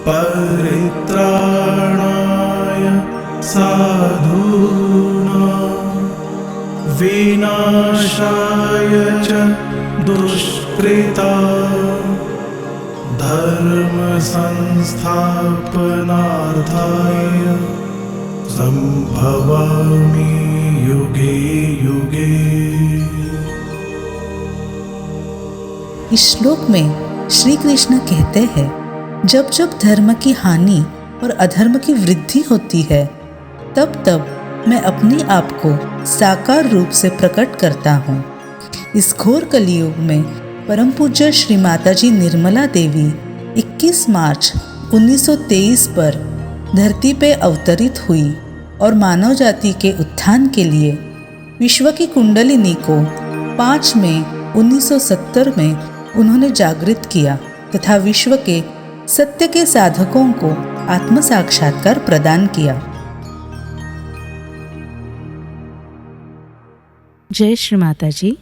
परित्राणाय साधूनां विनाशाय च दुष्कृतां धर्म संस्थापनार्थाय संभवामि युगे युगे। इस श्लोक में श्री कृष्ण कहते हैं, जब जब धर्म की हानि और अधर्म की वृद्धि होती है, तब तब मैं अपने आप को साकार रूप से प्रकट करता हूँ। इस घोर कलियुग में परम पूज्य श्री माताजी निर्मला देवी 21 मार्च 1923 पर धरती पे अवतरित हुई और मानव जाति के उत्थान के लिए विश्व की कुंडलिनी को 5 मई 1970 में उन्होंने जागृत किया तथा विश्व के सत्य के साधकों को आत्म साक्षात्कार प्रदान किया। जय श्री माता जी।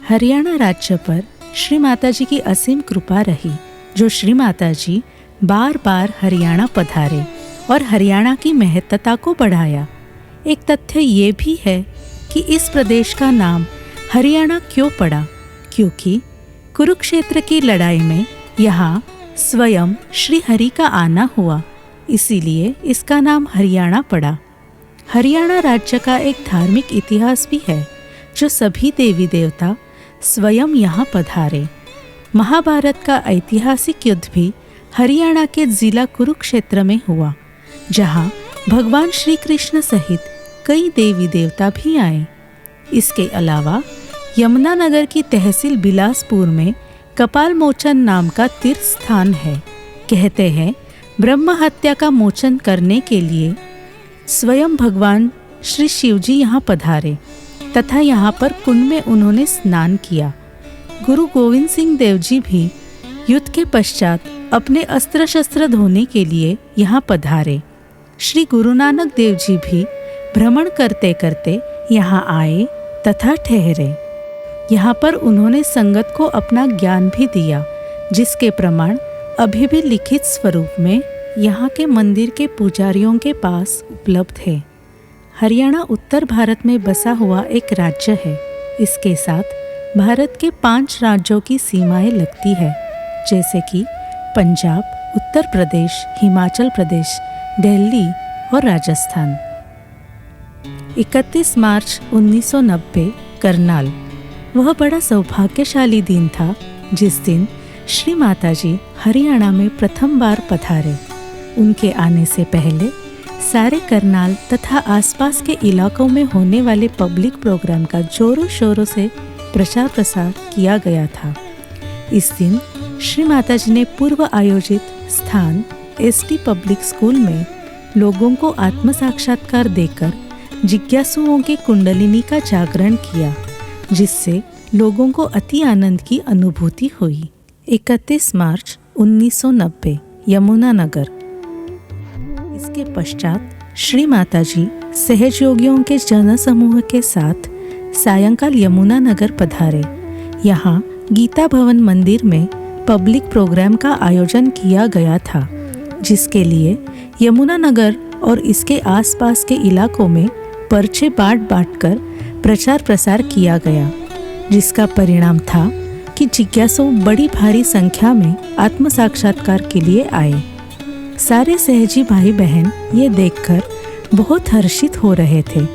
हरियाणा राज्य पर श्री माता जी की असीम कृपा रही, जो श्री माता जी बार बार हरियाणा पधारे और हरियाणा की महत्ता को बढ़ाया। एक तथ्य ये भी है कि इस प्रदेश का नाम हरियाणा क्यों पड़ा, क्योंकि कुरुक्षेत्र की लड़ाई में यहाँ स्वयं श्री हरि का आना हुआ, इसीलिए इसका नाम हरियाणा पड़ा। हरियाणा राज्य का एक धार्मिक इतिहास भी है, जो सभी देवी देवता स्वयं यहाँ पधारे। महाभारत का ऐतिहासिक युद्ध भी हरियाणा के जिला कुरुक्षेत्र में हुआ, जहाँ भगवान श्री कृष्ण सहित कई देवी देवता भी आए। इसके अलावा यमुनानगर की तहसील बिलासपुर में कपाल मोचन नाम का तीर्थ स्थान है। कहते हैं ब्रह्म हत्या का मोचन करने के लिए स्वयं भगवान श्री शिवजी यहाँ पधारे तथा यहाँ पर कुंड में उन्होंने स्नान किया। गुरु गोविंद सिंह देव जी भी युद्ध के पश्चात अपने अस्त्र शस्त्र धोने के लिए यहाँ पधारे। श्री गुरु नानक देव जी भी भ्रमण करते करते यहाँ आए तथा ठहरे। यहाँ पर उन्होंने संगत को अपना ज्ञान भी दिया, जिसके प्रमाण अभी भी लिखित स्वरूप में यहाँ के मंदिर के पुजारियों के पास उपलब्ध है। हरियाणा उत्तर भारत में बसा हुआ एक राज्य है। इसके साथ भारत के 5 राज्यों की सीमाएं लगती है, जैसे कि पंजाब, उत्तर प्रदेश, हिमाचल प्रदेश, दिल्ली और राजस्थान। 31 मार्च 1990 करनाल वह बड़ा सौभाग्यशाली दिन था जिस दिन श्री माताजी हरियाणा में प्रथम बार पधारे। उनके आने से पहले सारे करनाल तथा आसपास के इलाकों में होने वाले पब्लिक प्रोग्राम का जोरों शोरों से प्रचार प्रसार किया गया था। इस दिन श्री माताजी ने पूर्व आयोजित स्थान एसटी पब्लिक स्कूल में लोगों को आत्म साक्षात्कार देकर जिज्ञासुओं के कुंडलिनी का जागरण किया, जिससे लोगों को अति आनंद की अनुभूति हुई। 31 मार्च 1990 यमुनानगर। इसके पश्चात श्री माताजी सहयोगियों के जनसमूह के साथ सायंकाल यमुनानगर पधारे। यहाँ गीता भवन मंदिर में पब्लिक प्रोग्राम का आयोजन किया गया था, जिसके लिए यमुनानगर और इसके आसपास के इलाकों में पर्चे बांट कर प्रचार प्रसार किया गया, जिसका परिणाम था कि जिज्ञासु बड़ी भारी संख्या में आत्म साक्षात्कार के लिए आए। सारे सहजी भाई बहन ये देखकर बहुत हर्षित हो रहे थे।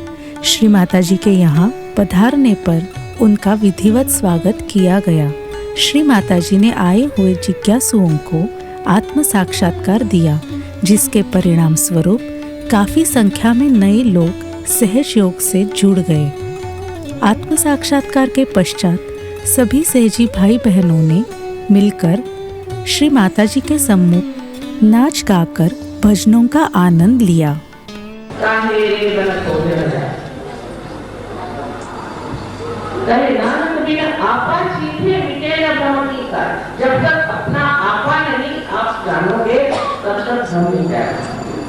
श्री माताजी के यहाँ पधारने पर उनका विधिवत स्वागत किया गया। श्री माताजी ने आए हुए जिज्ञासुओं को आत्म साक्षात्कार दिया, जिसके परिणाम स्वरूप काफी संख्या में नए लोग सहज योग से जुड़ गए। आत्म साक्षात्कार के पश्चात सभी सहजी भाई बहनों ने मिलकर श्री माताजी के सम्मुख नाच गाकर भजनों का आनंद लिया। जब तक अपना आपा नहीं आप जानोगे तब तक हम नहीं जाएगा।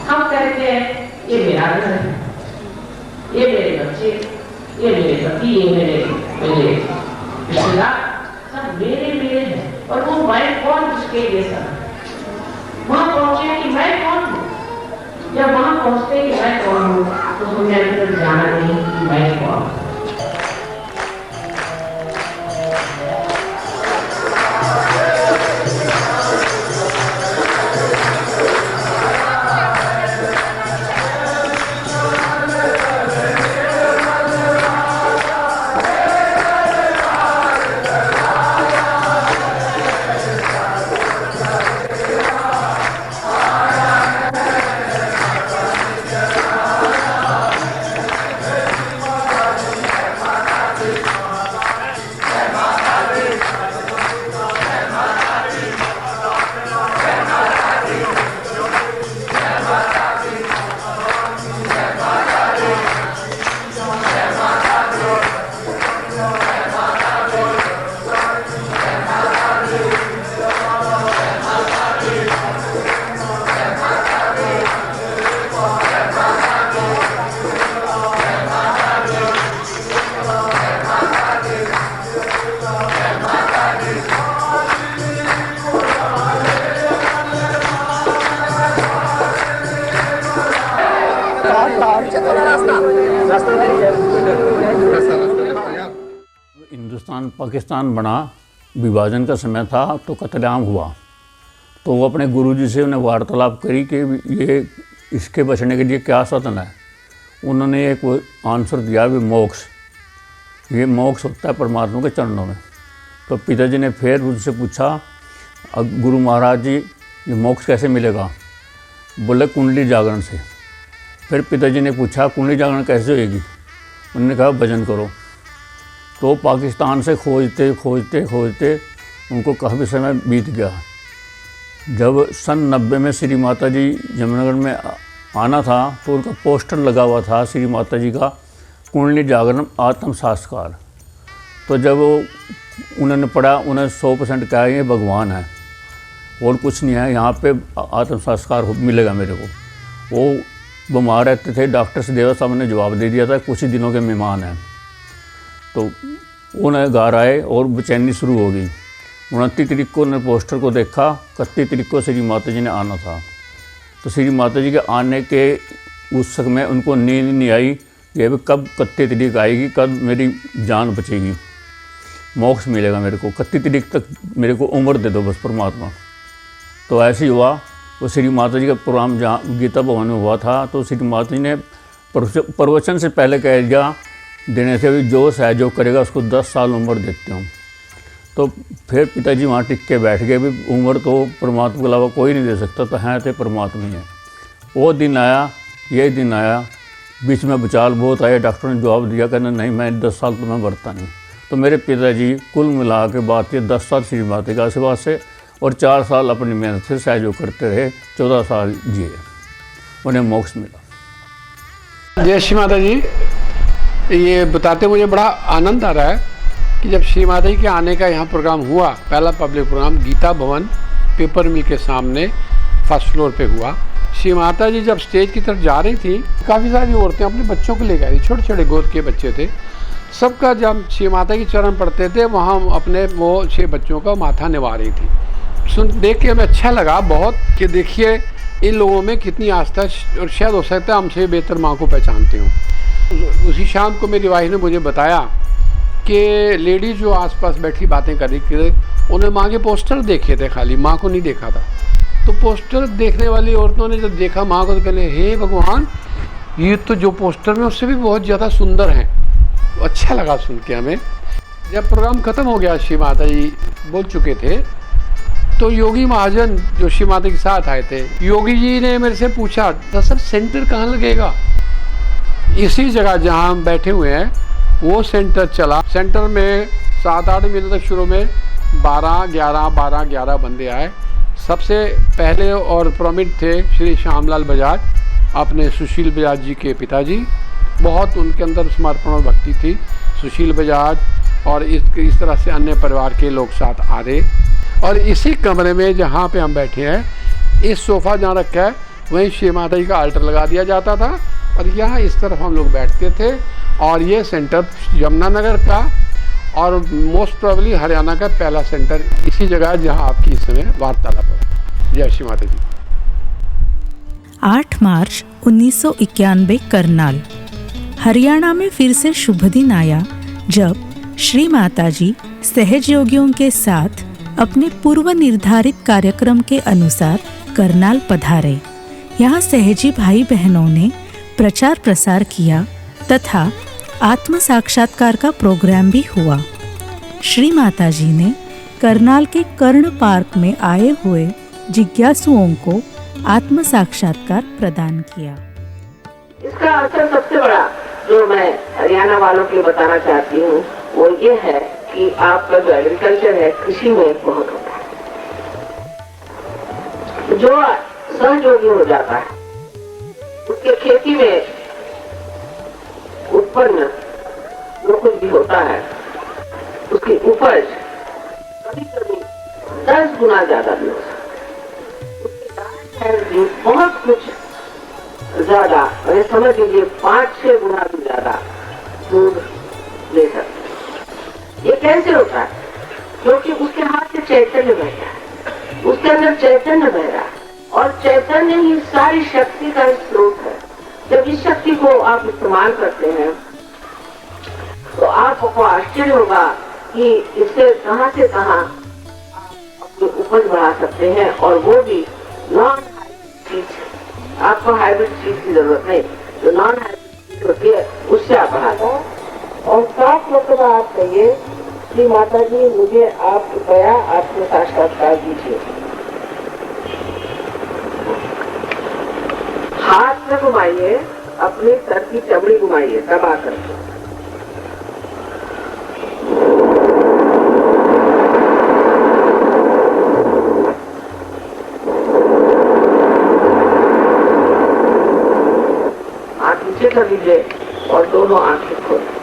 हम कहते हैं ये मेरा घर है, ये मेरे बच्चे, ये मेरे पति, ये मेरे रिश्तेदार, सब मेरे हैं। और वो माइंड कौन किसके लिए सब वहाँ पहुंचे पहुंचते कि मैं कौन हूँ, तो हमने अभी तक जाना नहीं कि मैं कौन हूँ। हिंदुस्तान पाकिस्तान बना, विभाजन का समय था तो कत्लेआम हुआ, तो वो अपने गुरुजी से उन्हें वार्तालाप करी कि ये इसके बचने के लिए क्या साधन है। उन्होंने एक आंसर दिया भी मोक्ष, ये मोक्ष होता है परमात्मा के चरणों में। तो पिताजी ने फिर उनसे पूछा, गुरु महाराज जी ये मोक्ष कैसे मिलेगा? बोले कुंडली जागरण से। फिर पिताजी ने पूछा कुंडली जागरण कैसे होएगी? उन्होंने कहा भजन करो। तो पाकिस्तान से खोजते खोजते खोजते उनको काफ़ी समय बीत गया। जब सन 90 में श्री माता जी यमुनानगर में आना था तो उनका पोस्टर लगा हुआ था श्री माता जी का, कुंडली जागरण आत्म संस्कार। तो जब उन्होंने पढ़ा, उन्हें 100% कहा ये भगवान है और कुछ नहीं है, यहाँ पे आत्म संस्कार मिलेगा मेरे को। वो बीमार रहते थे, डॉक्टर से देवा साहब ने जवाब दे दिया था कुछ ही दिनों के मेहमान हैं। तो उन्हें घर आए और बेचैनी शुरू हो गई। 29 तारीख को उन्होंने पोस्टर को देखा, 31 तारीख को श्री माता जी ने आना था। तो श्री माता जी के आने के उस समय उनको नींद नहीं आई, ये भी कब 31 तारीख आएगी, कब मेरी जान बचेगी, मोक्ष मिलेगा मेरे को, 31 तारीख तक मेरे को उम्र दे दो बस परमात्मा। तो ऐसे ही हुआ। वो श्री माता जी का प्रोग्राम जहाँ गीता भवन में हुआ था, तो श्री माता जी ने प्रवचन से पहले कह दिया देने से भी जो सहयोग करेगा उसको 10 साल उम्र देते हूँ। तो फिर पिताजी वहाँ टिक के बैठ गए, भी उम्र तो परमात्मा के अलावा कोई नहीं दे सकता, तो हैं तो परमात्मा ही है। वो दिन आया, यही दिन आया, बीच में भूचाल बहुत आया। डॉक्टर ने जवाब दिया, कहना नहीं मैं 10 साल तो मैं बढ़ता नहीं। तो मेरे पिताजी कुल मिला के बात ये 10 साल श्री माता के आशीर्वाद से और 4 साल अपनी मेहनत से सहयोग करते रहे, 14 साल जिए, उन्हें मोक्ष मिला। जय श्री माता जी। ये बताते मुझे बड़ा आनंद आ रहा है कि जब श्री माता जी के आने का यहाँ प्रोग्राम हुआ, पहला पब्लिक प्रोग्राम गीता भवन पेपर मिल के सामने फर्स्ट फ्लोर पे हुआ। श्री माता जी जब स्टेज की तरफ जा रही थी, काफ़ी सारी औरतें अपने बच्चों को लेकर आई थी, छोटे छोटे गोद के बच्चे थे। सबका जब श्री माता की चरण पड़ते थे वहाँ अपने वो 6 बच्चों का माथा निभा रही थी। देख के हमें अच्छा लगा बहुत कि देखिए इन लोगों में कितनी आस्था, और शायद हो सकता है हमसे बेहतर माँ को पहचानते हो। उसी शाम को मेरी वाइफ ने मुझे बताया कि लेडीज़ जो आसपास बैठी बातें कर रही थी, उन्हें माँ के पोस्टर देखे थे, खाली माँ को नहीं देखा था। तो पोस्टर देखने वाली औरतों ने जब देखा माँ को तो कहले, हे भगवान, ये तो जो पोस्टर में उससे भी बहुत ज़्यादा सुंदर हैं। अच्छा लगा सुन के हमें। जब प्रोग्राम ख़त्म हो गया, श्री माता जी बोल चुके थे, तो योगी महाजन जो श्री माता के साथ आए थे, योगी जी ने मेरे से पूछा, दरअसल सेंटर कहाँ लगेगा? इसी जगह जहाँ हम बैठे हुए हैं वो सेंटर चला। सेंटर में 7-8 मिनट तक शुरू में 12-11 बंदे आए। सबसे पहले और प्रमुख थे श्री श्यामलाल बजाज, अपने सुशील बजाज जी के पिताजी। बहुत उनके अंदर समर्पण और भक्ति थी। सुशील बजाज और इस तरह से अन्य परिवार के लोग साथ आ रहे। और इसी कमरे में जहाँ पे हम बैठे हैं, इस सोफ़ा जहाँ रखा है वहीं श्री माता जी का अल्टर लगा दिया जाता था और यहाँ इस तरफ हम लोग बैठते थे। और ये सेंटर यमुनानगर का और मोस्ट प्रोबेबली हरियाणा का पहला सेंटर इसी जगह जहाँ आपकी इस समय वार्तालाप हो। जय श्री माता जी। 8 8 मार्च 1991 करनाल। हरियाणा में फिर से शुभ दिन आया जब श्री माताजी सहयोगियों के साथ अपने पूर्व निर्धारित कार्यक्रम के अनुसार करनाल पधारे। यहाँ सहजी भाई बहनों ने प्रचार प्रसार किया तथा आत्म साक्षात्कार का प्रोग्राम भी हुआ। श्री माताजी ने करनाल के कर्ण पार्क में आए हुए जिज्ञासुओं को आत्म साक्षात्कार प्रदान किया। इसका असर सबसे बड़ा जो मैं हरियाणा वालों के लिए बताना चाहती हूँ वो ये है कि आपका जो एग्रीकल्चर है, कृषि में बहुत होता है। जो सहयोगी हो जाता है उसके खेती में उत्पन्न जो कुछ भी होता है उसकी उपज कभी कभी 10 गुना ज्यादा भी हो सकती है। बहुत कुछ ज्यादा, अरे समझ लीजिए 5-6 गुना भी ज्यादा दूध ले सकते। ये कैसे होता है? क्योंकि उसके हाथ से चैतन्य बह रहा है, उसके अंदर चैतन्य बह रहा है और चैतन्य ही सारी शक्ति का स्रोत है। जब इस शक्ति को आप इस्तेमाल करते हैं तो आपको आश्चर्य होगा कि इससे कहां से कहां आप अपनी उपज बढ़ा सकते हैं, और वो भी नॉन हाइब्रिड चीज। आपको हाइब्रिड चीज की जरूरत नहीं, जो नॉन हाइब्रिड चीज होती है उससे आप बढ़ाते हैं। और साफ मतलब आप कहिए कि माता जी मुझे आप कृपया आत्म साक्षात्कार दीजिए। हाथ में घुमाइए, अपने सर की चमड़ी घुमाइए दबा करके। हाथ नीचे कर लीजिए और दोनों आंखें खोलें।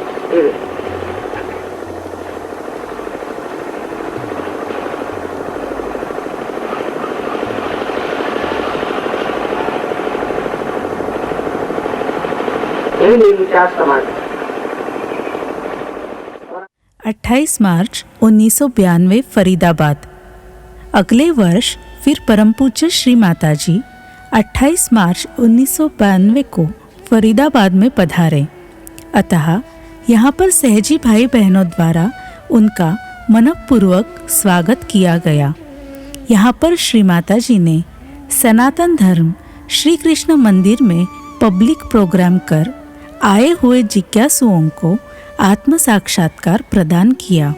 यही विचार समान। 28 मार्च 1992 फरीदाबाद। अगले वर्ष फिर परम पूज्य श्री माताजी 28 मार्च 1992 को फरीदाबाद में पधारे। अतः यहाँ पर सहजी भाई बहनों द्वारा उनका मनपूर्वक स्वागत किया गया। यहाँ पर श्री माताजी ने सनातन धर्म श्री कृष्ण मंदिर में पब्लिक प्रोग्राम कर आए हुए जिज्ञासुओं को आत्म साक्षात्कार प्रदान किया।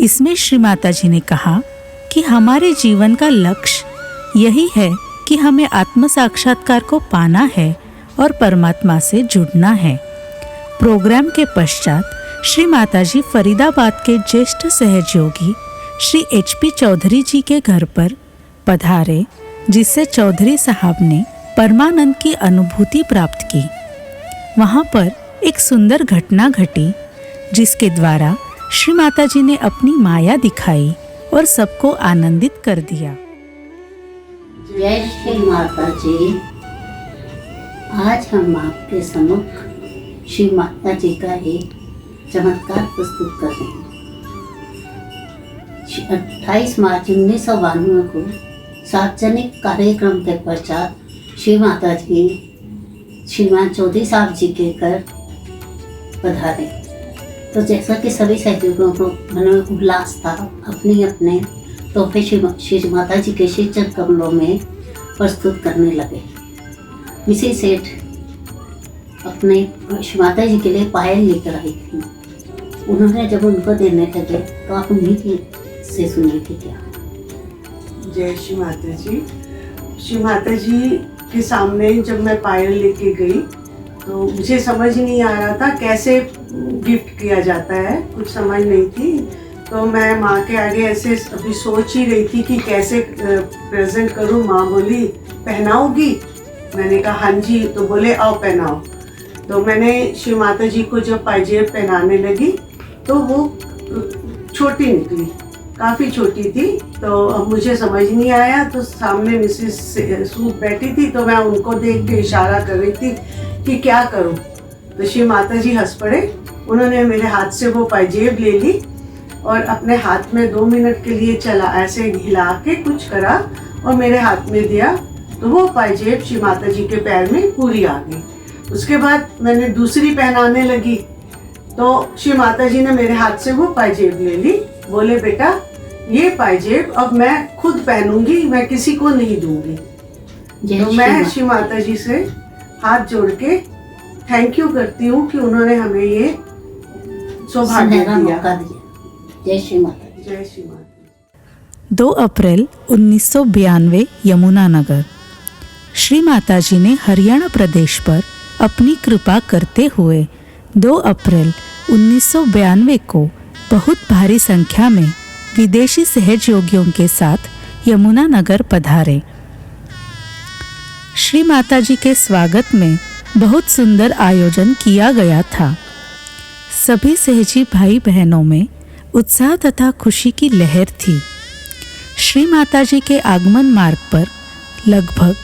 इसमें श्री माताजी ने कहा कि हमारे जीवन का लक्ष्य यही है कि हमें आत्म साक्षात्कार को पाना है और परमात्मा से जुड़ना है। प्रोग्राम के पश्चात श्री माताजी फरीदाबाद के ज्येष्ठ सहयोगी श्री HP चौधरी जी के घर पर पधारे, जिससे चौधरी साहब ने परमानंद की अनुभूति प्राप्त की। वहाँ पर एक सुंदर घटना घटी जिसके द्वारा श्री माताजी ने अपनी माया दिखाई और सबको आनंदित कर दिया। जय श्री माता जी। आज हम आपके सम्मुख श्री माता जी का एक चमत्कार प्रस्तुत कर रहे हैं। 28 मार्च 1992 को सार्वजनिक कार्यक्रम के पश्चात श्री माता जी श्रीमान चौधरी साहब जी के घर पधारे। तो जैसा कि सभी सहयोगियों को मन में उल्लास था, अपने अपने तोहफे श्री माता जी के श्री चरण कमलों में प्रस्तुत करने लगे। मिसेस सेठ अपने श्री माता जी के लिए पायल लेकर आई थी। उन्होंने जब उनको देने लगे तो आप उन्हीं से सुनिए कि क्या। जय श्री माता जी। श्री माता जी के सामने जब मैं पायल लेके गई तो मुझे समझ नहीं आ रहा था कैसे गिफ्ट किया जाता है, कुछ समझ नहीं थी। तो मैं माँ के आगे ऐसे अभी सोच ही रही थी कि कैसे प्रेजेंट करूँ। माँ बोली पहनाओगी? मैंने कहा हाँ जी। तो बोले आओ पहनाओ। तो मैंने श्री माता जी को जब पायजेब पहनाने लगी तो वो छोटी निकली, काफ़ी छोटी थी। तो अब मुझे समझ नहीं आया। तो सामने मिसेस सूप बैठी थी तो मैं उनको देख के इशारा कर रही थी कि क्या करूं। तो श्री माता जी हंस पड़े। उन्होंने मेरे हाथ से वो पायजेब ले ली और अपने हाथ में 2 मिनट के लिए चला, ऐसे हिला के कुछ करा और मेरे हाथ में दिया तो वो पायजेब श्री माता जी के पैर में पूरी आ गई। उसके बाद मैंने दूसरी पहनाने लगी तो श्री माता जी ने मेरे हाथ से वो पायजेब ले ली। बोले बेटा ये पायजेब अब मैं खुद पहनूंगी, मैं किसी को नहीं दूंगी। तो मैं श्री माता जी से हाथ जोड़ के थैंक यू करती हूँ कि उन्होंने हमें ये सौभाग्य दिया। जय श्री माता। जय श्री माता। 2 अप्रैल 1992 यमुनानगर। श्री माताजी ने हरियाणा प्रदेश पर अपनी कृपा करते हुए 2 अप्रैल 1992 को बहुत भारी संख्या में विदेशी सहयोगियों के साथ यमुनानगर पधारे। श्री माताजी के स्वागत में बहुत सुंदर आयोजन किया गया था। सभी सहजी भाई बहनों में उत्साह तथा खुशी की लहर थी। श्री माताजी के आगमन मार्ग पर लगभग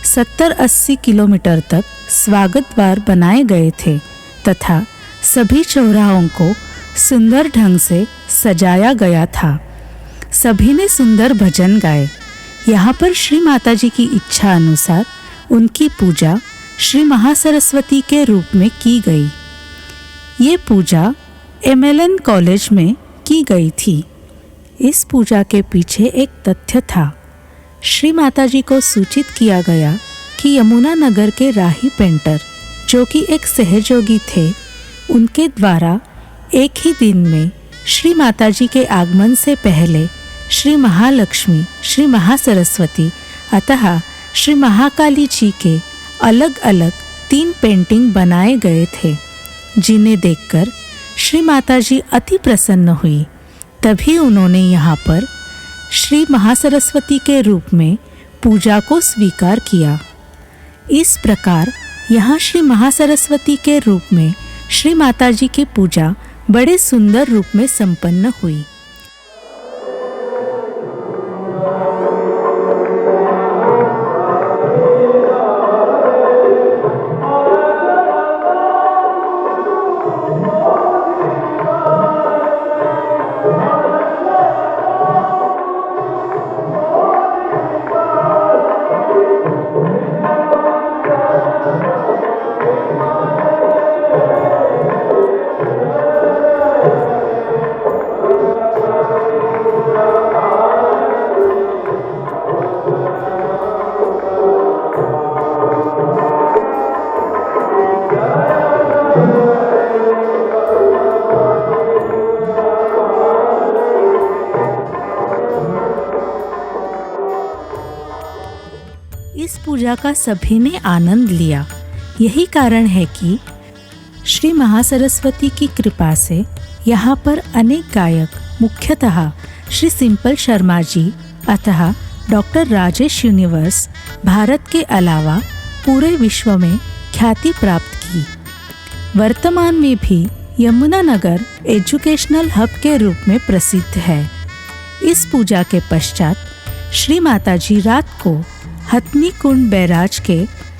70-80 किलोमीटर तक स्वागत द्वार बनाए गए थे तथा सभी चौराहों को सुंदर ढंग से सजाया गया था। सभी ने सुंदर भजन गाए। यहाँ पर श्री माताजी की इच्छा अनुसार उनकी पूजा श्री महासरस्वती के रूप में की गई। ये पूजा MLN कॉलेज में की गई थी। इस पूजा के पीछे एक तथ्य था। श्री माताजी को सूचित किया गया कि यमुनानगर के राही पेंटर जो कि एक सहयोगी थे, उनके द्वारा एक ही दिन में श्री माताजी के आगमन से पहले श्री महालक्ष्मी, श्री महासरस्वती अतः श्री महाकाली जी के अलग अलग 3 पेंटिंग बनाए गए थे, जिन्हें देखकर श्री माताजी अति प्रसन्न हुई। तभी उन्होंने यहाँ पर श्री महासरस्वती के रूप में पूजा को स्वीकार किया। इस प्रकार यहाँ श्री महासरस्वती के रूप में श्री माताजी की पूजा बड़े सुंदर रूप में संपन्न हुई। इस पूजा का सभी ने आनंद लिया। यही कारण है कि श्री महासरस्वती की कृपा से यहाँ पर अनेक गायक, मुख्यतः श्री सिंपल शर्मा जी अतः डॉक्टर राजेश यूनिवर्स भारत के अलावा पूरे विश्व में ख्याति प्राप्त की। वर्तमान में भी यमुनानगर एजुकेशनल हब के रूप में प्रसिद्ध है। इस पूजा के पश्चात श्री माताजी रात को हथनी कुंड बैराज के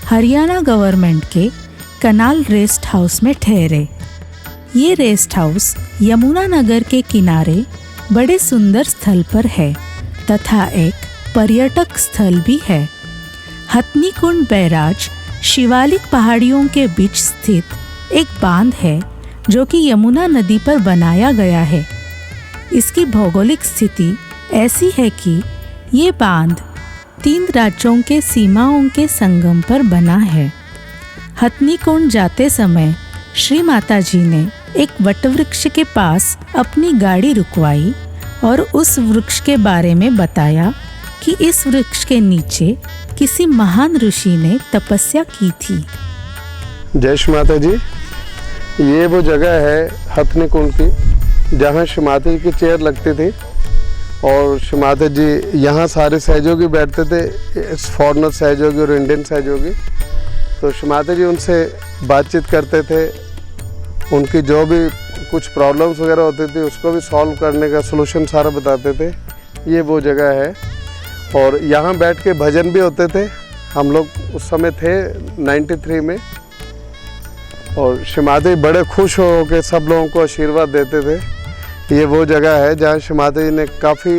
हरियाणा गवर्नमेंट के कनाल रेस्ट हाउस में ठहरे। ये रेस्ट हाउस यमुनानगर के किनारे बड़े सुंदर स्थल पर है तथा एक पर्यटक स्थल भी है। हथनी कुंड बैराज शिवालिक पहाड़ियों के बीच स्थित एक बांध है जो कि यमुना नदी पर बनाया गया है। इसकी भौगोलिक स्थिति ऐसी है कि ये बांध 3 राज्यों के सीमाओं के संगम पर बना है। हथनी कुंड जाते समय श्री माताजी ने एक वटवृक्ष के पास अपनी गाड़ी रुकवाई और उस वृक्ष के बारे में बताया कि इस वृक्ष के नीचे किसी महान ऋषि ने तपस्या की थी। जय श्री माता जी। ये वो जगह है हथनी कुंड की जहाँ श्री माता जी की चेयर लगती थी और श्री माता जी यहाँ सारे सहयोगी बैठते थे, फॉरेनर सहयोगी और इंडियन सहयोगी। तो श्री माता जी उनसे बातचीत करते थे, उनकी जो भी कुछ प्रॉब्लम्स वगैरह होती थी उसको भी सॉल्व करने का सोल्यूशन सारा बताते थे। ये वो जगह है और यहाँ बैठ के भजन भी होते थे। हम लोग उस समय थे 93 में और श्री माता जी बड़े खुश हो के सब लोगों को आशीर्वाद देते थे। ये वो जगह है जहाँ श्री माता जी ने काफ़ी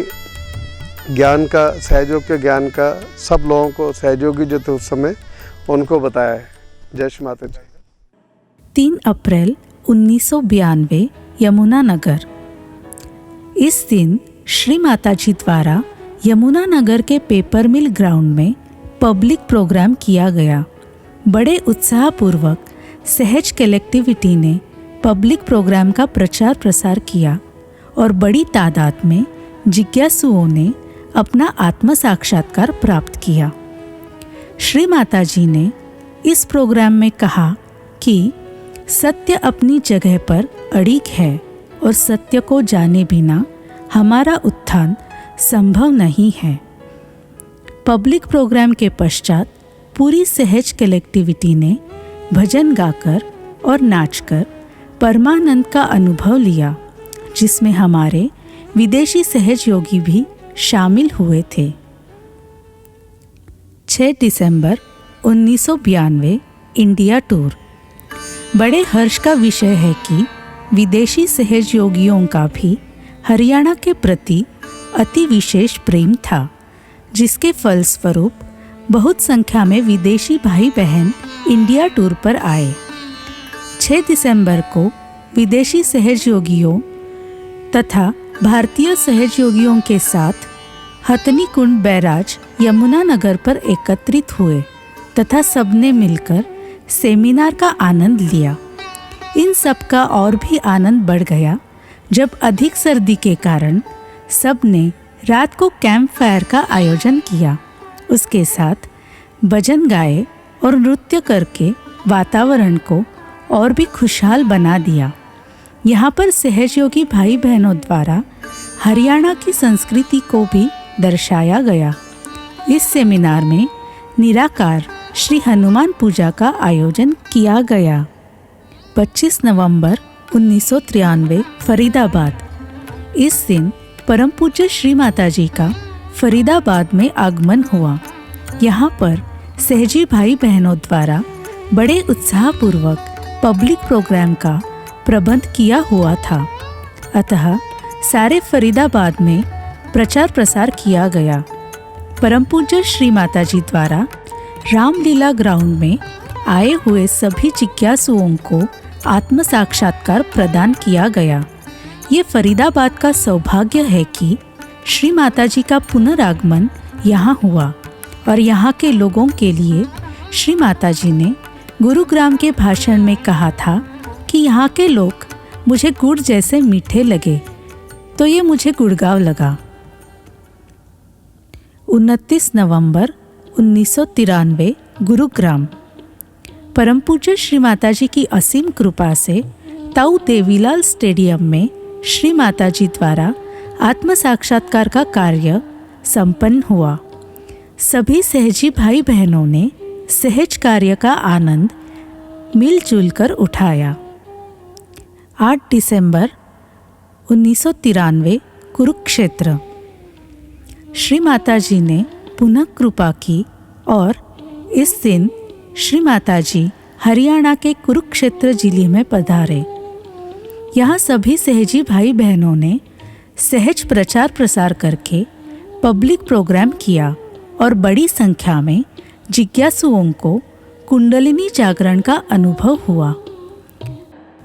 ज्ञान का, सहयोग के ज्ञान का सब लोगों को, सहयोगी जो थे उस समय, उनको बताया है। जय श्री माता जी। 3 अप्रैल 1992 यमुनानगर। इस दिन श्री माता जी द्वारा यमुनानगर के पेपर मिल ग्राउंड में पब्लिक प्रोग्राम किया गया। बड़े उत्साहपूर्वक सहज कलेक्टिविटी ने पब्लिक प्रोग्राम का प्रचार प्रसार किया और बड़ी तादाद में जिज्ञासुओं ने अपना आत्म साक्षात्कार प्राप्त किया। श्री माता जी ने इस प्रोग्राम में कहा कि सत्य अपनी जगह पर अड़िग है और सत्य को जाने बिना हमारा उत्थान संभव नहीं है। पब्लिक प्रोग्राम के पश्चात पूरी सहज कलेक्टिविटी ने भजन गाकर और नाचकर परमानंद का अनुभव लिया, जिसमें हमारे विदेशी सहज योगी भी शामिल हुए थे। 6 दिसंबर 1992 इंडिया टूर। बड़े हर्ष का विषय है कि विदेशी सहज योगियों का भी हरियाणा के प्रति अति विशेष प्रेम था, जिसके फलस्वरूप बहुत संख्या में विदेशी भाई बहन इंडिया टूर पर आए। 6 दिसंबर को विदेशी सहयोगियों तथा भारतीय सहयोगियों के साथ हथनी कुंड बैराज यमुनानगर पर एकत्रित हुए तथा सबने मिलकर सेमिनार का आनंद लिया। इन सब का और भी आनंद बढ़ गया जब अधिक सर्दी के कारण सबने रात को कैंप फायर का आयोजन किया। उसके साथ भजन गाए और नृत्य करके वातावरण को और भी खुशहाल बना दिया। यहाँ पर सहयोगी भाई बहनों द्वारा हरियाणा की संस्कृति को भी दर्शाया गया। इस सेमिनार में निराकार श्री हनुमान पूजा का आयोजन किया गया। 25 नवंबर 1993 फरीदाबाद। इस दिन परम पूज्य श्री माता जी का फरीदाबाद में आगमन हुआ। यहाँ पर सहजी भाई बहनों द्वारा बड़े उत्साहपूर्वक पब्लिक प्रोग्राम का प्रबंध किया हुआ था, अतः सारे फरीदाबाद में प्रचार प्रसार किया गया। परम पूज्य श्री माता जी द्वारा रामलीला ग्राउंड में आए हुए सभी जिज्ञासुओं को आत्म साक्षात्कार प्रदान किया गया। ये फरीदाबाद का सौभाग्य है कि श्री माता जी का पुनरागमन यहाँ हुआ और यहाँ के लोगों के लिए श्री माता जी ने गुरुग्राम के भाषण में कहा था कि यहाँ के लोग मुझे गुड़ जैसे मीठे लगे, तो ये मुझे गुड़गांव लगा। 29 नवंबर 1993 गुरुग्राम। परम पूज्य श्री माता जी की असीम कृपा से ताऊ देवीलाल स्टेडियम में श्री माता जी द्वारा आत्म साक्षात्कार का कार्य संपन्न हुआ। सभी सहजी भाई बहनों ने सहज कार्य का आनंद मिलजुल कर उठाया। 8 दिसंबर 1993 कुरुक्षेत्र। श्री माता जी ने पुनः कृपा की और इस दिन श्री माता जी हरियाणा के कुरुक्षेत्र जिले में पधारे। यहाँ सभी सहजी भाई बहनों ने सहज प्रचार प्रसार करके पब्लिक प्रोग्राम किया और बड़ी संख्या में जिज्ञासुओं को कुंडलिनी जागरण का अनुभव हुआ।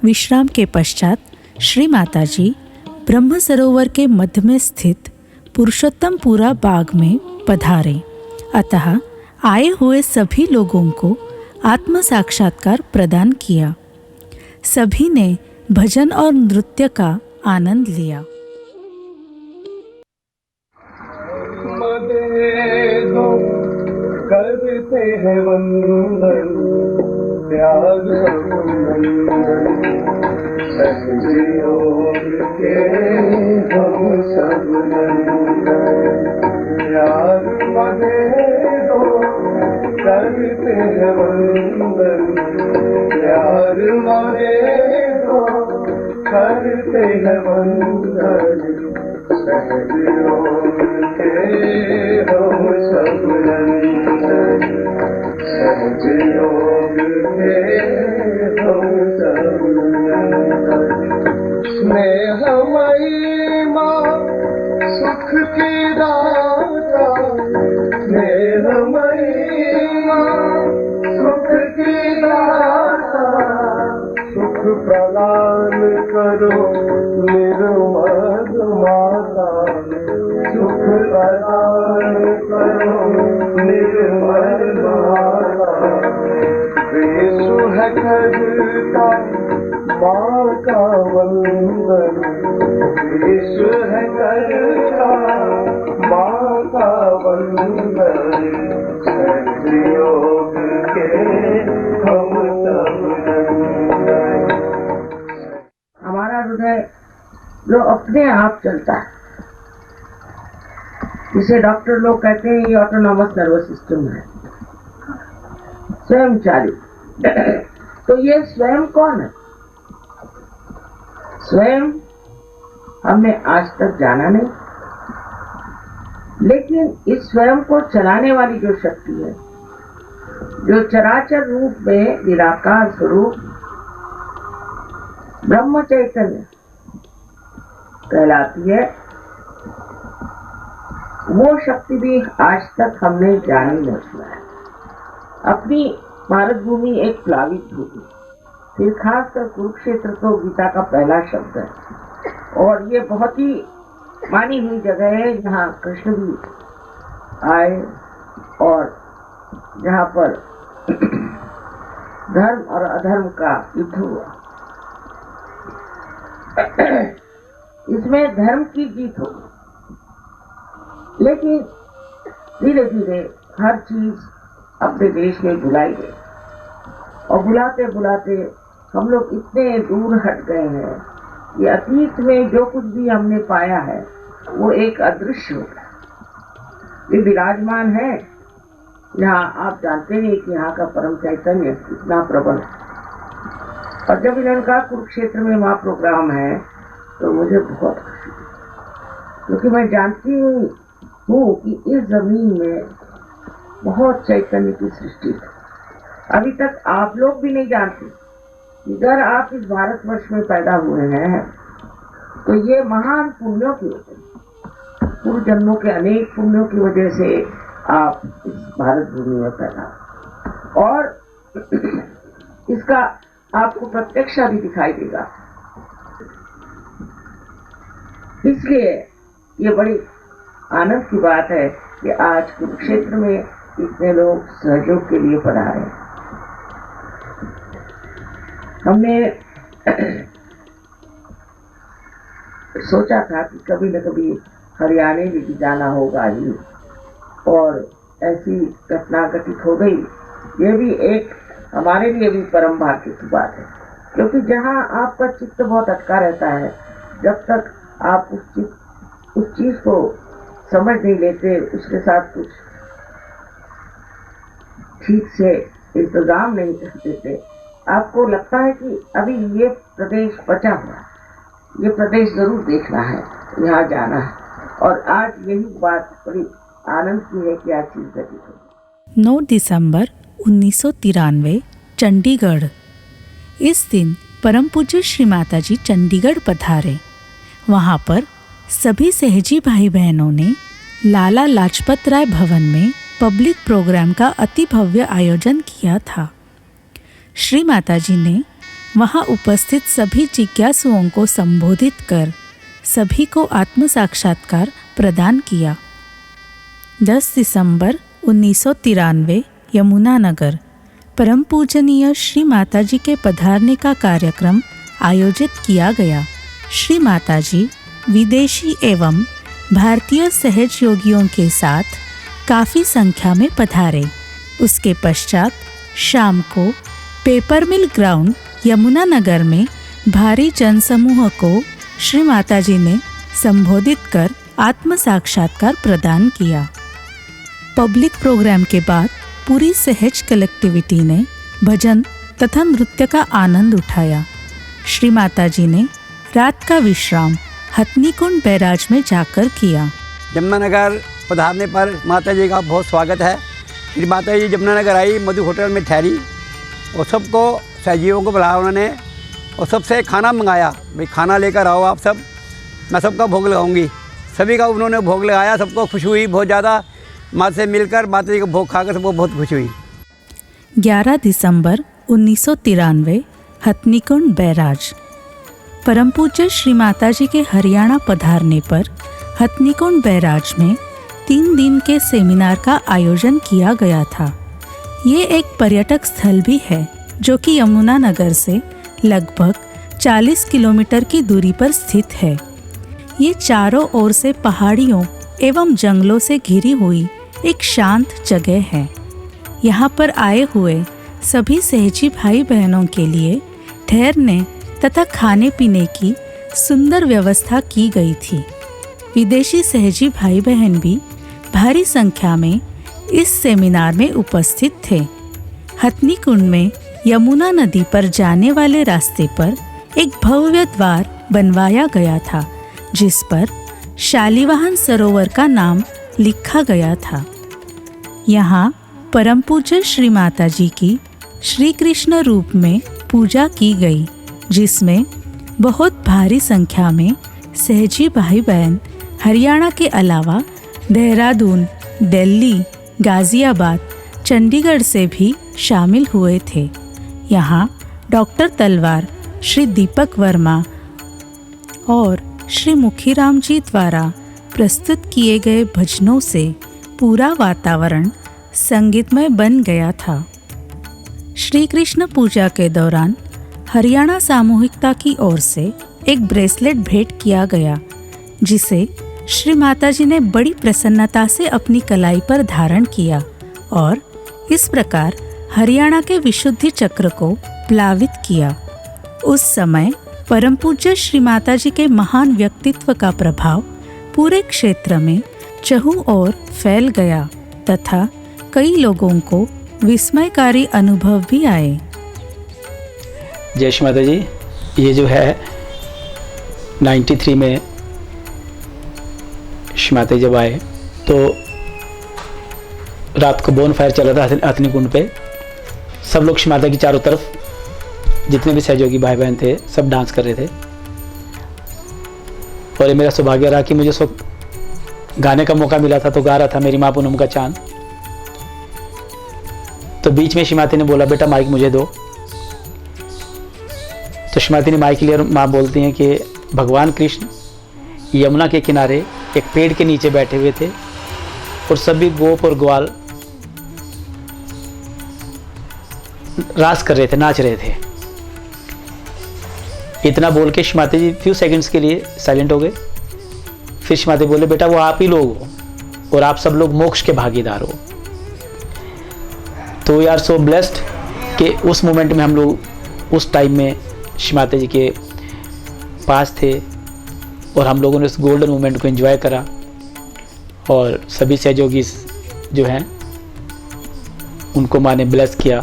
विश्राम के पश्चात श्री माता जी ब्रह्म सरोवर के मध्य में स्थित पुरुषोत्तमपुरा बाग में पधारे, अतः आए हुए सभी लोगों को आत्म साक्षात्कार प्रदान किया। सभी ने भजन और नृत्य का आनंद लिया। करते हैं वंदन त्याग सहयोग के हम सब यार मदे दो करते हैं वंदन यार मदे दो करते हैं वंदन सहयोग के हम सब सहयोग के हम सब स्नेहमयी माँ सुख की राह प्रदान करो निर्मल माता, सुख प्रदान करो निर्मल माता। विश्व है करता माँ का वंदन, विश्व है करता माँ का वंदन। सतयोग के हम सब नंदन। हमारा हृदय जो अपने आप चलता है, जिसे डॉक्टर लोग कहते हैं ये ऑटोनॉमस नर्वस सिस्टम है, स्वयं चालित। तो ये स्वयं कौन है? स्वयं हमने आज तक जाना नहीं, लेकिन इस स्वयं को चलाने वाली जो शक्ति है, जो चराचर रूप में निराकार स्वरूप ब्रह्म चैतन्य कहलाती है, वो शक्ति भी आज तक हमने जानी नहीं सुना है। अपनी भारत भूमि एक प्लावित भूमि, फिर खासकर कुरुक्षेत्र तो गीता का पहला शब्द है, और ये बहुत ही मानी हुई जगह है जहाँ कृष्ण भी आए और जहाँ पर धर्म और अधर्म का युद्ध हुआ। इसमें धर्म की जीत हो, लेकिन धीरे धीरे हर चीज अपने देश में भुलाई गई, और बुलाते बुलाते हम लोग इतने दूर हट गए हैं कि अतीत में जो कुछ भी हमने पाया है वो एक अदृश्य हो गया। ये विराजमान है यहाँ, आप जानते हैं कि यहाँ का परम चैतन्य इतना प्रबल है। और जब इन्होंने कहा कुरुक्षेत्र में वहाँ प्रोग्राम है, तो मुझे बहुत खुशी हुई, क्योंकि मैं जानती हूँ कि इस जमीन में बहुत चैतन्य की सृष्टि है। अभी तक आप लोग भी नहीं जानते। अगर आप इस भारतवर्ष में पैदा हुए हैं तो ये महान पुण्यों की वजह, पूर्व जन्मों के अनेक पुण्यों की वजह से आप इस भारत भूमि में पैदा, और इसका आपको प्रत्यक्ष भी दिखाई देगा। इसलिए ये बड़ी आनंद की बात है कि आज कुरुक्षेत्र में इतने लोग सहयोग के लिए पधारे हैं। हमने सोचा था कि कभी न कभी हरियाणा भी जाना होगा ही, और ऐसी घटना घटित हो गई। ये भी एक हमारे लिए भी परम भाग्य की बात है, क्योंकि जहाँ आपका चित्त बहुत अटका रहता है, जब तक आप उस चीज को समझ नहीं लेते, उसके साथ कुछ ठीक से इंतजाम नहीं कर देते, आपको लगता है कि अभी ये प्रदेश बचा हुआ है, ये प्रदेश जरूर देखना है, यहाँ जाना है। और आज यही बात बड़ी आनंद की है कि आज चीज घटित हो। 9 दिसंबर 1993 चंडीगढ़। इस दिन परम पूज्य श्री माता जी चंडीगढ़ पधारे। वहाँ पर सभी सहजी भाई बहनों ने लाला लाजपत राय भवन में पब्लिक प्रोग्राम का अति भव्य आयोजन किया था। श्री माता जी ने वहाँ उपस्थित सभी जिज्ञासुओं को संबोधित कर सभी को आत्म साक्षात्कार प्रदान किया। 10 दिसंबर 1993 यमुनानगर परम पूजनीय श्री माता जी के पधारने का कार्यक्रम आयोजित किया गया। श्री माता जी विदेशी एवं भारतीय सहज योगियों के साथ काफ़ी संख्या में पधारे। उसके पश्चात शाम को पेपर मिल ग्राउंड यमुनानगर में भारी जनसमूह को श्री माता जी ने संबोधित कर आत्म साक्षात्कार प्रदान किया। पब्लिक प्रोग्राम के बाद पूरी सहज कलेक्टिविटी ने भजन तथा नृत्य का आनंद उठाया। श्री माता जी ने रात का विश्राम हथनीकुंड बैराज में जाकर किया। यमुनानगर पधारने पर माता जी का बहुत स्वागत है। श्री माता जी यमुनानगर आई, मधु होटल में ठहरी और सबको सहजीवियों को बुलाया उन्होंने और सबसे खाना मंगाया, भाई खाना लेकर आओ आप सब, मैं सबका भोग लगाऊंगी। सभी का उन्होंने भोग लगाया, सबको खुशी हुई बहुत ज़्यादा। माँ से मिलकर माता जी का भोग खाकर सबको बहुत खुशी हुई। 11 दिसंबर 1993 हथनीकुंड बैराज। परम पूज्य श्री माताजी के हरियाणा पधारने पर हथनीकुंड बैराज में 3 दिन के सेमिनार का आयोजन किया गया था। ये एक पर्यटक स्थल भी है जो कि यमुनानगर से लगभग 40 किलोमीटर की दूरी पर स्थित है। ये चारों ओर से पहाड़ियों एवं जंगलों से घिरी हुई एक शांत जगह है। यहाँ पर आए हुए सभी सहजी भाई बहनों के लिए ठहरने तथा खाने पीने की सुंदर व्यवस्था की गई थी। विदेशी सहजी भाई बहन भी भारी संख्या में इस सेमिनार में उपस्थित थे। हथनीकुंड में यमुना नदी पर जाने वाले रास्ते पर एक भव्य द्वार बनवाया गया था, जिस पर शालिवाहन सरोवर का नाम लिखा गया था। यहाँ परम पूज्य श्री माताजी की श्री कृष्ण रूप में पूजा की गई, जिसमें बहुत भारी संख्या में सहजी भाई बहन हरियाणा के अलावा देहरादून, दिल्ली, गाजियाबाद, चंडीगढ़ से भी शामिल हुए थे। यहाँ डॉक्टर तलवार, श्री दीपक वर्मा और श्री मुखीराम जी द्वारा प्रस्तुत किए गए भजनों से पूरा वातावरण संगीतमय बन गया था। श्री कृष्ण पूजा के दौरान हरियाणा सामूहिकता की ओर से एक ब्रेसलेट भेंट किया गया, जिसे श्री माताजी ने बड़ी प्रसन्नता से अपनी कलाई पर धारण किया और इस प्रकार हरियाणा के विशुद्धि चक्र को प्लावित किया। उस समय परम पूज्य श्री माताजी के महान व्यक्तित्व का प्रभाव पूरे क्षेत्र में चहुं ओर फैल गया तथा कई लोगों को विस्मयकारी अनुभव भी आए। जय श्री माता जी। ये जो है 93 में श्री माता जी जब आए तो रात को बोन फायर चला था हथनीकुंड पे। सब लोग श्री माता की चारों तरफ जितने भी सहयोगी भाई बहन थे सब डांस कर रहे थे और ये मेरा सौभाग्य रहा कि मुझे उस वक्त गाने का मौका मिला था, तो गा रहा था मेरी माँ पूनम का चांद। तो बीच में श्री माता ने बोला, बेटा माइक मुझे दो। तो श्री माता ने माइक लिया और माँ बोलती हैं कि भगवान कृष्ण यमुना के किनारे एक पेड़ के नीचे बैठे हुए थे और सभी गोप और ग्वाल रास कर रहे थे, नाच रहे थे। इतना बोल के श्री माता जी फ्यू सेकंड्स के लिए साइलेंट हो गए। फिर श्री माता बोले, बेटा वो आप ही लोग हो और आप सब लोग मोक्ष के भागीदार हो। तो वी आर सो ब्लेस्ड कि उस मोमेंट में हम लोग उस टाइम में श्री माता जी के पास थे और हम लोगों ने उस गोल्डन मोमेंट को एंजॉय करा और सभी सहयोगी जो हैं उनको माँ ने ब्लेस किया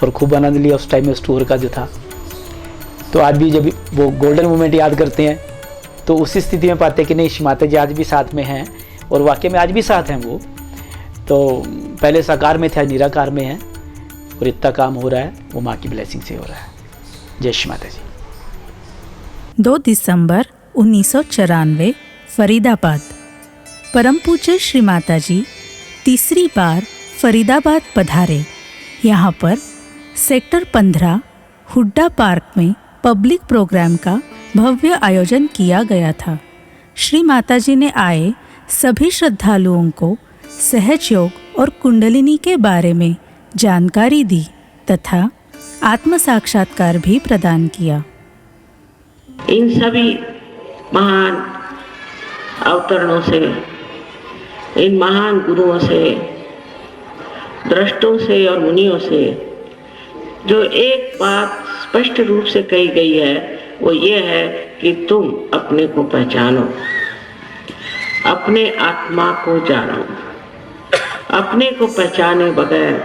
और खूब आनंद लिया उस टाइम में उस टूर का जो था। तो आज भी जब वो गोल्डन मोमेंट याद करते हैं तो उसी स्थिति में पाते हैं कि नहीं श्री माता जी आज भी साथ में हैं और वाकई में आज भी साथ हैं। वो तो पहले साकार में थे, आज निराकार में हैं और इतना काम हो रहा है वो माँ की ब्लेसिंग से हो रहा है। जय श्री माता जी। 2 दिसंबर 1994 फरीदाबाद। परम पूज्य श्री माता जी तीसरी बार फरीदाबाद पधारे। यहाँ पर सेक्टर 15 हुड्डा पार्क में पब्लिक प्रोग्राम का भव्य आयोजन किया गया था। श्री माताजी ने आए सभी श्रद्धालुओं को सहज योग और कुंडलिनी के बारे में जानकारी दी तथा आत्म साक्षात्कार भी प्रदान किया। इन सभी महान अवतरणों से, इन महान गुरुओं से, दृष्टों से और मुनियों से जो एक बात स्पष्ट रूप से कही गई है वो ये है कि तुम अपने को पहचानो, अपने आत्मा को जानो। अपने को पहचाने बगैर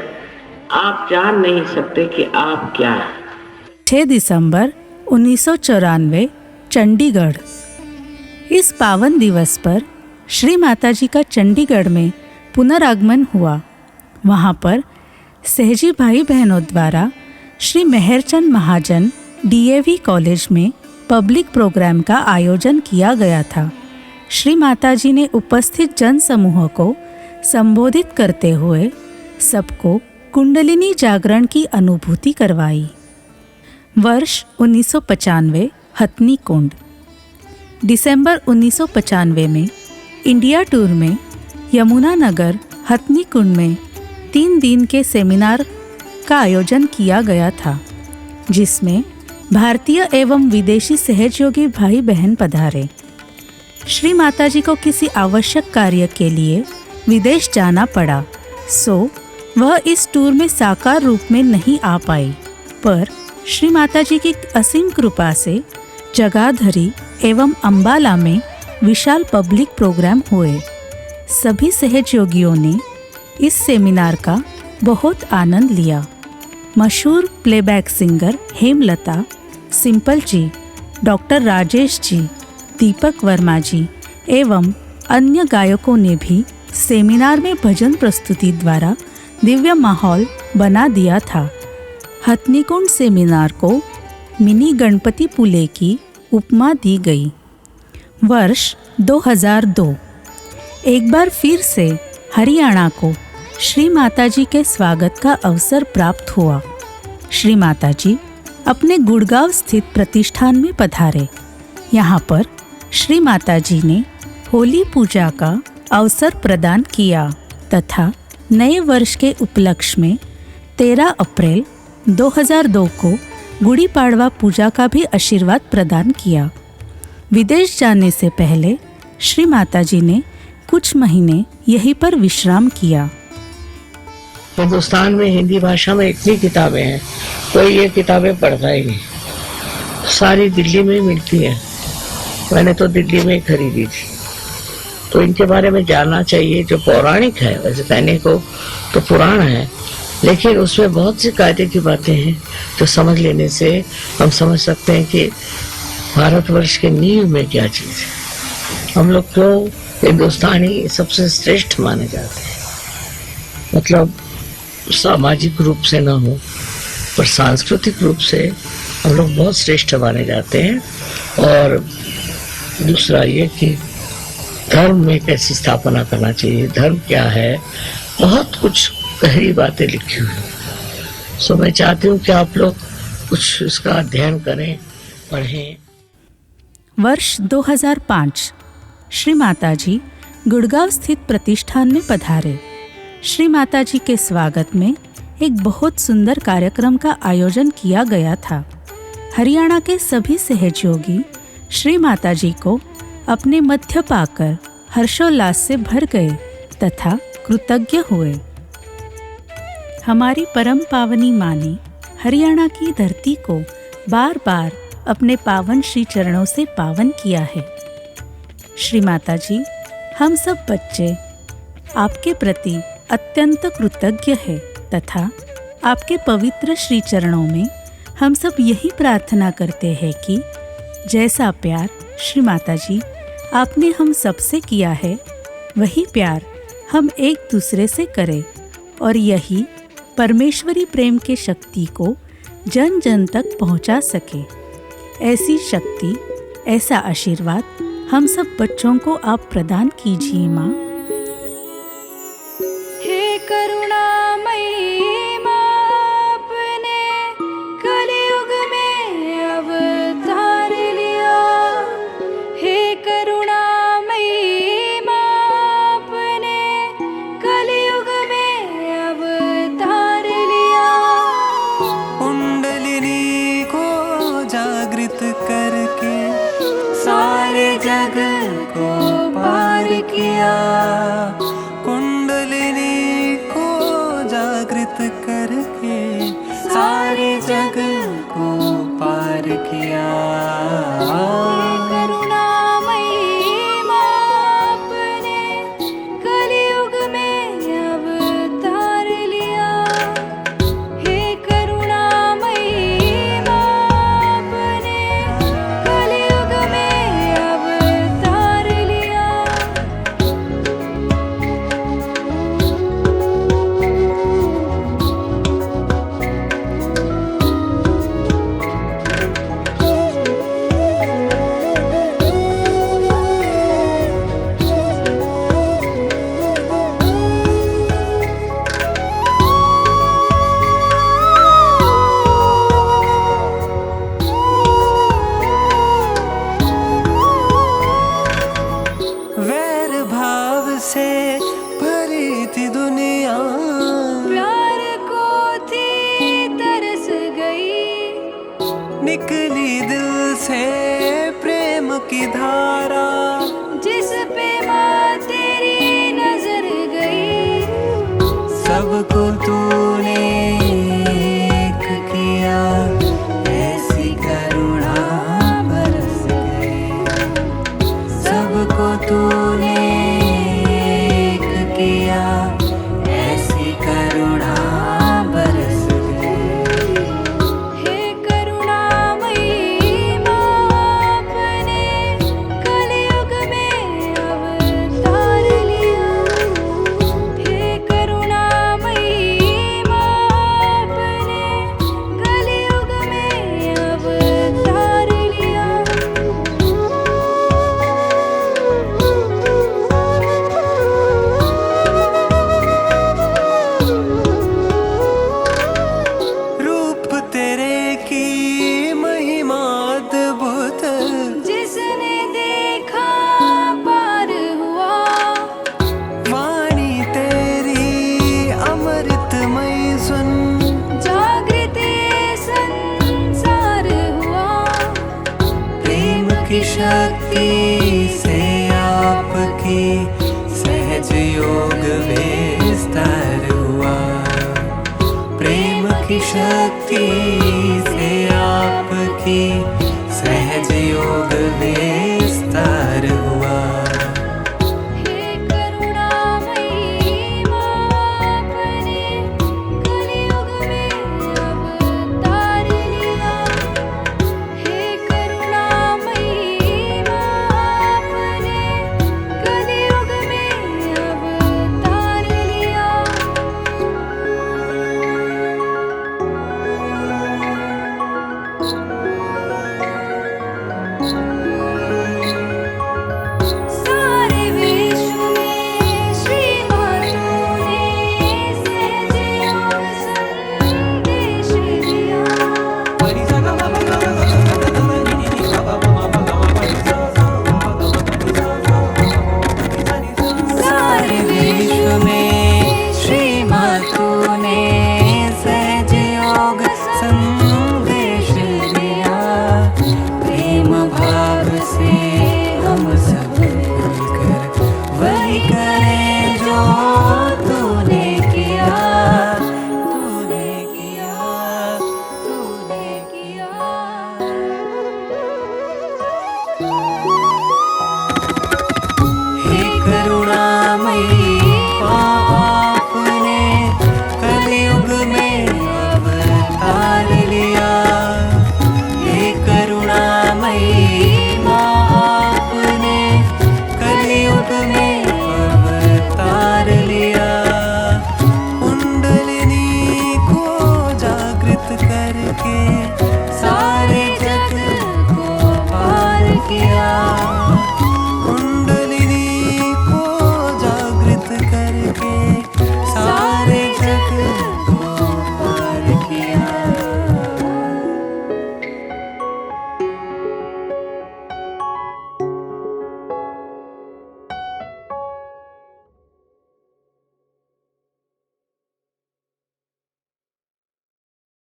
आप जान नहीं सकते कि आप क्या है। 6 दिसंबर 1994 चंडीगढ़। इस पावन दिवस पर श्री माताजी का चंडीगढ़ में पुनरागमन हुआ। वहाँ पर सहजी भाई बहनों द्वारा श्री मेहरचंद महाजन DAV कॉलेज में पब्लिक प्रोग्राम का आयोजन किया गया था। श्री माताजी ने उपस्थित जन समूह को संबोधित करते हुए सबको कुंडलिनी जागरण की अनुभूति करवाई। वर्ष 1995 हथनी कुंड। दिसंबर 1995 में इंडिया टूर में यमुनानगर हथनी कुंड में 3 दिन के सेमिनार का आयोजन किया गया था, जिसमें भारतीय एवं विदेशी सहयोगी भाई बहन पधारे। श्री माताजी को किसी आवश्यक कार्य के लिए विदेश जाना पड़ा, सो वह इस टूर में साकार रूप में नहीं आ पाई, पर श्री माताजी की असीम कृपा से जगाधरी एवं अंबाला में विशाल पब्लिक प्रोग्राम हुए। सभी सहयोगियों ने इस सेमिनार का बहुत आनंद लिया। मशहूर प्लेबैक सिंगर हेमलता, सिंपल जी, डॉक्टर राजेश जी, दीपक वर्मा जी एवं अन्य गायकों ने भी सेमिनार में भजन प्रस्तुति द्वारा दिव्य माहौल बना दिया था। हथनीकुंड सेमिनार को मिनी गणपति पुले की उपमा दी गई। वर्ष 2002 एक बार फिर से हरियाणा को श्री माताजी के स्वागत का अवसर प्राप्त हुआ। श्री माताजी अपने गुड़गांव स्थित प्रतिष्ठान में पधारे। यहाँ पर श्री माताजी ने होली पूजा का अवसर प्रदान किया तथा नए वर्ष के उपलक्ष्य में 13 अप्रैल 2002 को गुड़ी पाड़वा पूजा का भी आशीर्वाद प्रदान किया। विदेश जाने से पहले श्री माताजी ने कुछ महीने यहीं पर विश्राम किया। हिंदुस्तान में हिंदी भाषा में इतनी किताबें हैं, कोई ये किताबें पढ़ता ही नहीं। सारी दिल्ली में ही मिलती हैं। मैंने तो दिल्ली में ही खरीदी थी। तो इनके बारे में जानना चाहिए। जो पौराणिक है, वैसे कहने को तो पुराण है, लेकिन उसमें बहुत सी कायदे की बातें हैं जो समझ लेने से हम समझ सकते हैं कि भारतवर्ष के नींव में क्या चीज़ है। हम लोग क्यों हिंदुस्तानी सबसे श्रेष्ठ माने जाते हैं। मतलब सामाजिक रूप से ना हो, पर सांस्कृतिक रूप से हम लोग बहुत श्रेष्ठ माने जाते हैं। और दूसरा ये कि धर्म में कैसी स्थापना करना चाहिए, धर्म क्या है, बहुत कुछ गहरी बातें लिखी हुई। सो मैं चाहती हूँ कि आप लोग कुछ इसका अध्ययन करें, पढ़ें। वर्ष 2005 श्री माताजी गुड़गांव स्थित प्रतिष्ठान में पधारे। श्री माताजी के स्वागत में एक बहुत सुंदर कार्यक्रम का आयोजन किया गया था। हरियाणा के सभी सहयोगी श्री माताजी को अपने मध्य पाकर हर्षोल्लास से भर गए तथा कृतज्ञ हुए। हमारी परम पावनी माँ ने हरियाणा की धरती को बार बार अपने पावन श्री चरणों से पावन किया है। श्री माताजी, हम सब बच्चे आपके प्रति अत्यंत कृतज्ञ है तथा आपके पवित्र श्री चरणों में हम सब यही प्रार्थना करते हैं कि जैसा प्यार श्री माताजी आपने हम सबसे किया है, वही प्यार हम एक दूसरे से करें और यही परमेश्वरी प्रेम के शक्ति को जन जन तक पहुंचा सके। ऐसी शक्ति, ऐसा आशीर्वाद हम सब बच्चों को आप प्रदान कीजिए माँ। हे करुणामयी माँ, आपने कलयुग में अवतार लिया। हे करुणामयी माँ, आपने कलयुग में अवतार लिया। कुंडलिनी को जागृत करके सारे जग को पार किया। कुंडलिनी को जागृत करके सारे जग को पार किया। करुणामयी माँ, आपने कलयुग में अवतार लिया। हे करुणामयी माँ, आपने कलयुग में अवतार लिया। निकली दिल से प्रेम की धारा, जिस पे माँ तेरी नजर गई, सबको तूने एक किया, ऐसी करुणा बरस गई। सबको तूने एक किया, ऐसी करुणा बरस गई। हे करुणामयी माँ, आपने कलयुग में अवतार लिया। हे करुणामयी माँ, आपने कलयुग में अवतार लिया। रूप तेरे की महिमा अद्भुत, जिसने देखा पार हुआ, वाणी तेरी अमृतमयी सुन, जागृत ये संसार हुआ। प्रेम की शक्ति से आपकी सहज योग विस्तार हुआ। प्रेम की शक्ति से आपकी सहज योग विस्तार